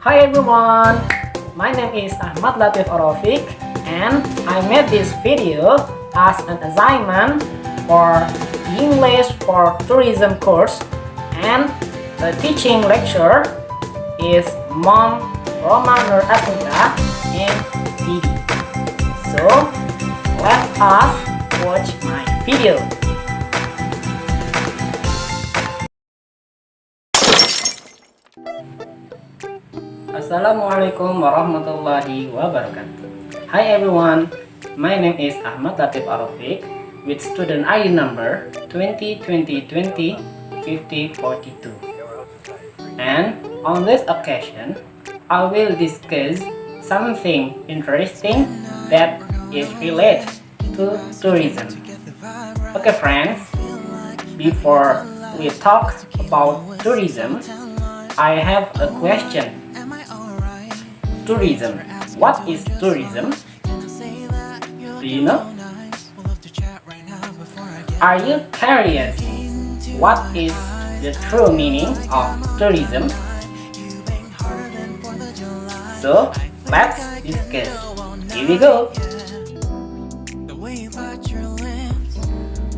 Hi everyone, my name is Ahmad Latif Arofik and I made this video as an assignment for English for Tourism course, and the teaching lecture is Mom Roma Nur Asmita and Didi. So let us watch my video. Assalamualaikum warahmatullahi wabarakatuh. Hi everyone, my name is Ahmad Latif Arofik with student ID number 2020205042. And on this occasion, I will discuss something interesting that is related to tourism. Okay friends, before we talk about tourism, I have a question. Tourism. What is tourism? Do you know? Are you curious? What is the true meaning of tourism? So, let's discuss. Here we go.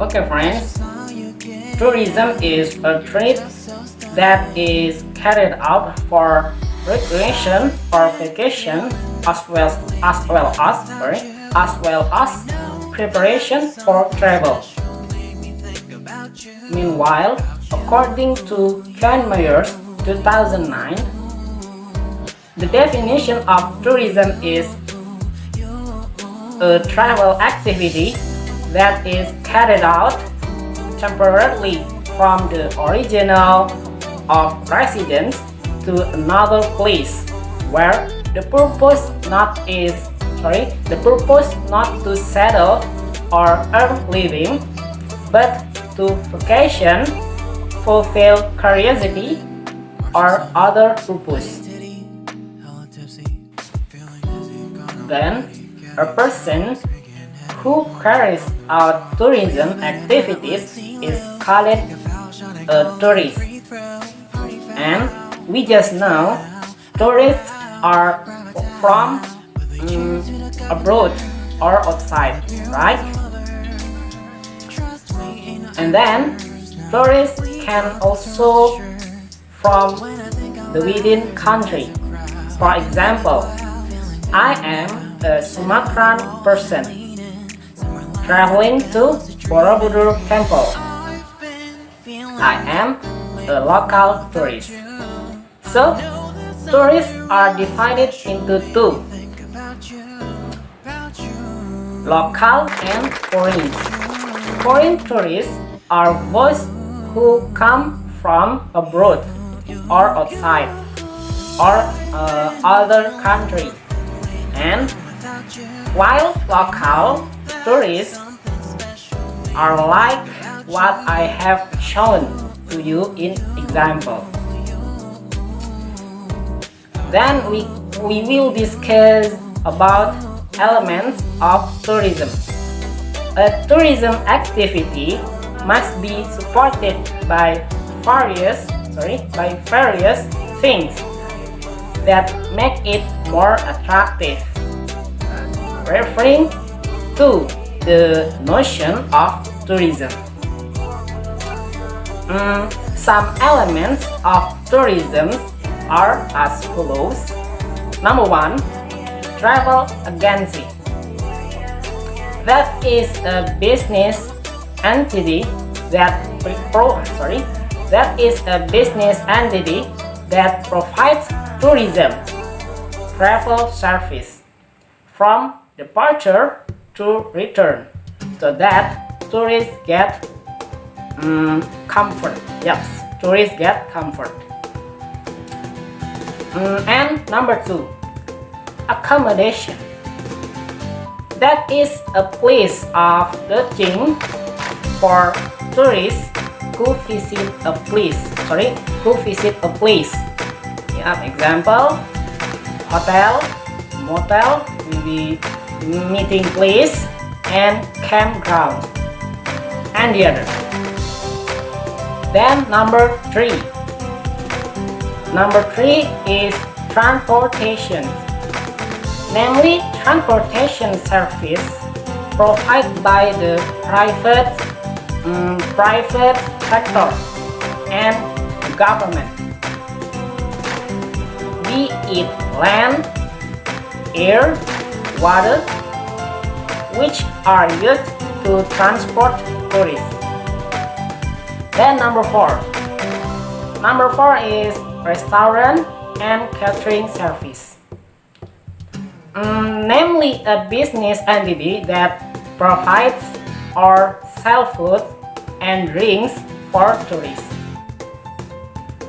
Okay friends, tourism is a trip that is carried out for recreation or vacation as well as preparation for travel. Meanwhile, according to John Mayer's 2009, the definition of tourism is a travel activity that is carried out temporarily from the original of residence to another place where the purpose not to settle or earn living, but to vacation, fulfill curiosity, or other purpose. Then, a person who carries out tourism activities is called a tourist. And we just know tourists are from abroad or outside, right? And then tourists can also from the within country. For example, I am a Sumatran person traveling to Borobudur Temple. I am a local tourist. So, tourists are divided into two: local and foreign. Foreign tourists are those who come from abroad or outside or other country. And while local tourists are like what I have shown to you in example. Then we will discuss about elements of tourism. A tourism activity must be supported by various things that make it more attractive. Referring to the notion of tourism. Some elements of tourism are as follows. Number one, travel agency. That is a business entity that provides tourism travel service from departure to return, so that tourists get comfort. Yes, tourists get comfort. And number two, accommodation. That is a place of lodging for tourists who visit a place. Yeah, example, hotel, motel, maybe meeting place, and campground, and the other. Then number three is transportation, namely transportation service provided by the private sector and government, be it land, air, water, which are used to transport tourists. Then number 4. Number 4 is restaurant and catering service. Namely a business entity that provides or sells food and drinks for tourists.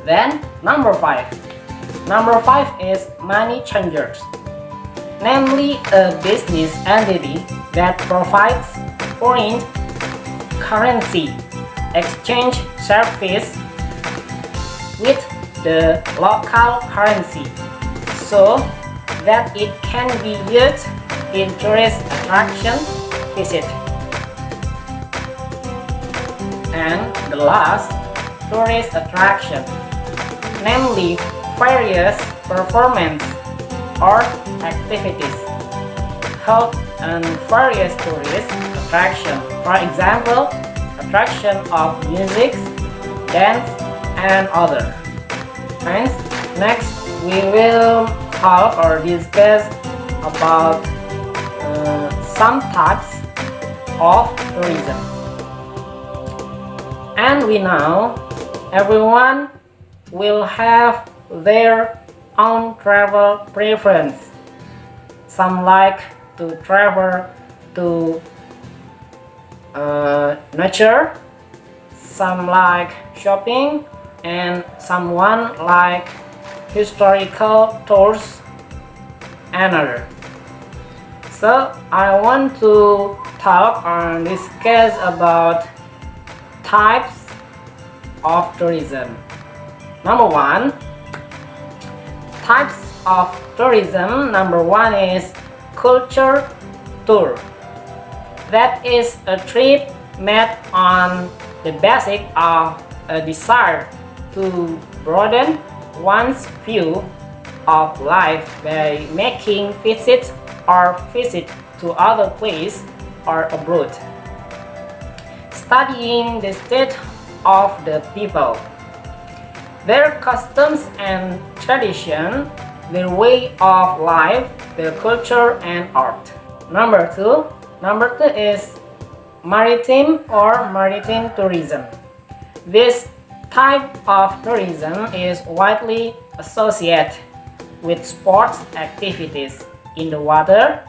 Then number 5. Number 5 is money changers. Namely a business entity that provides foreign currency exchange service with the local currency so that it can be used in tourist attraction visit. And the last, tourist attraction, namely various performance or activities held on various tourist attractions. For example, attraction of music, dance, and other. Friends, next we will talk or discuss about some types of tourism. And we know everyone will have their own travel preference. Some like to travel to nature, some like shopping, and someone like historical tours, another. So I want to talk or discuss about types of tourism. Number 1, types of tourism. Number 1 is culture tour. That is a trip made on the basis of a desire to broaden one's view of life by making visits or visit to other places or abroad, studying the state of the people, their customs and tradition, their way of life, their culture and art. Number 2 is maritime or maritime tourism. This type of tourism is widely associated with sports activities in the water,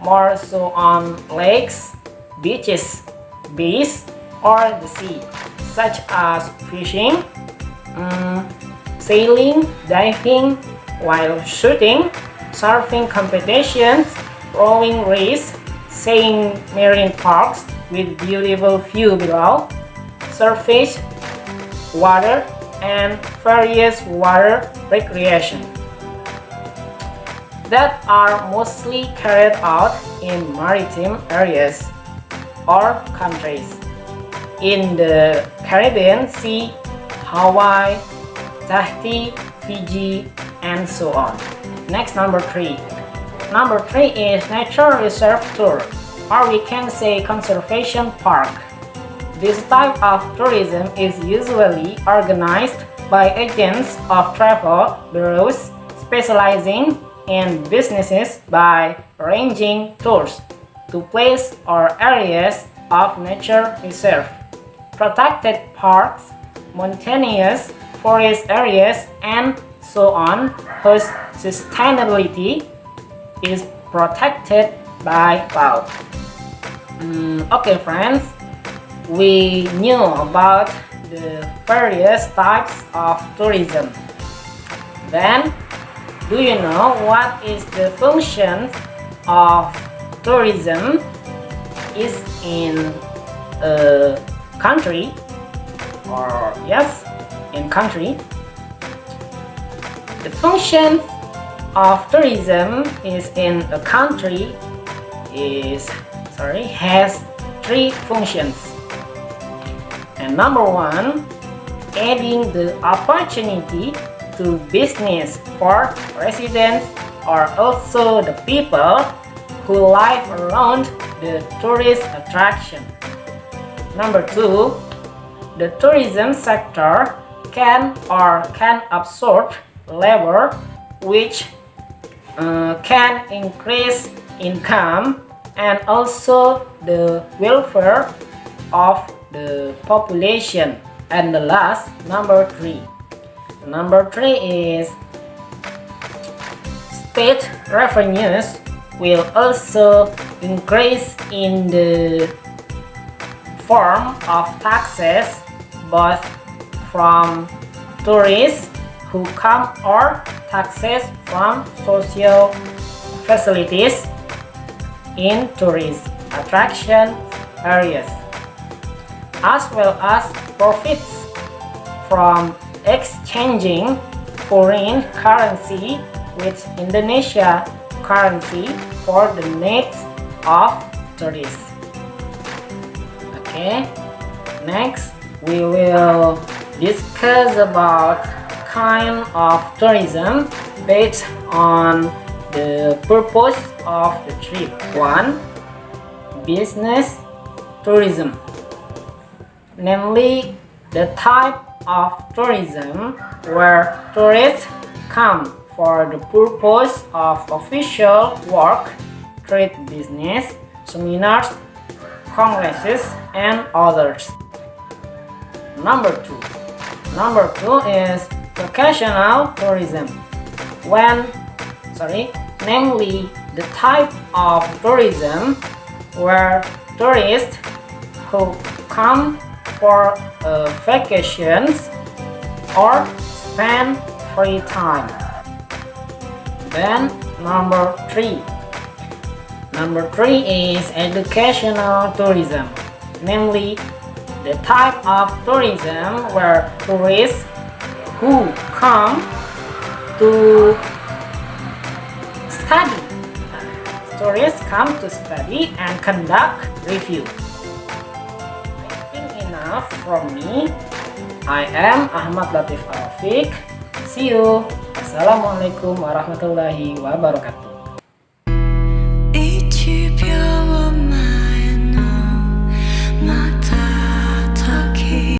more so on lakes, beaches, bays, or the sea, such as fishing, sailing, diving, while shooting, surfing competitions, rowing race, seeing marine parks with beautiful view below, surface water, and various water recreation that are mostly carried out in maritime areas or countries in the Caribbean Sea, Hawaii, Tahiti, Fiji, and so on. Next, number 3. Number 3 is nature reserve tour, or we can say conservation park. This type of tourism is usually organized by agents of travel bureaus specializing in businesses by arranging tours to places or areas of nature reserve, protected parks, mountainous forest areas, and so on, whose sustainability is protected by law. Okay, friends, we knew about the various types of tourism. Then, do you know what is the function of tourism is in a country? Or yes, in country. The function of tourism is in a country has 3 functions. And number 1, adding the opportunity to business for residents or also the people who live around the tourist attraction. Number 2, the tourism sector can absorb labor which can increase income and also the welfare of the population. And the last, number 3. Number 3 is state revenues will also increase in the form of taxes both from tourists who come or taxes from social facilities in tourist attraction areas, as well as profits from exchanging foreign currency with Indonesia currency for the needs of tourists. Okay, next we will discuss about kind of tourism based on the purpose of the trip. 1. Business tourism, namely the type of tourism where tourists come for the purpose of official work, trade business, seminars, congresses, and others. Number 2 is vocational tourism, namely the type of tourism where tourists who come for vacations or spend free time. Then number 3 is educational tourism, namely the type of tourism where tourists who come to study. Tourists come to study and conduct review. I think enough from me. I am Ahmad Latif Arofik. See you. Assalamualaikum warahmatullahi wabarakatuh.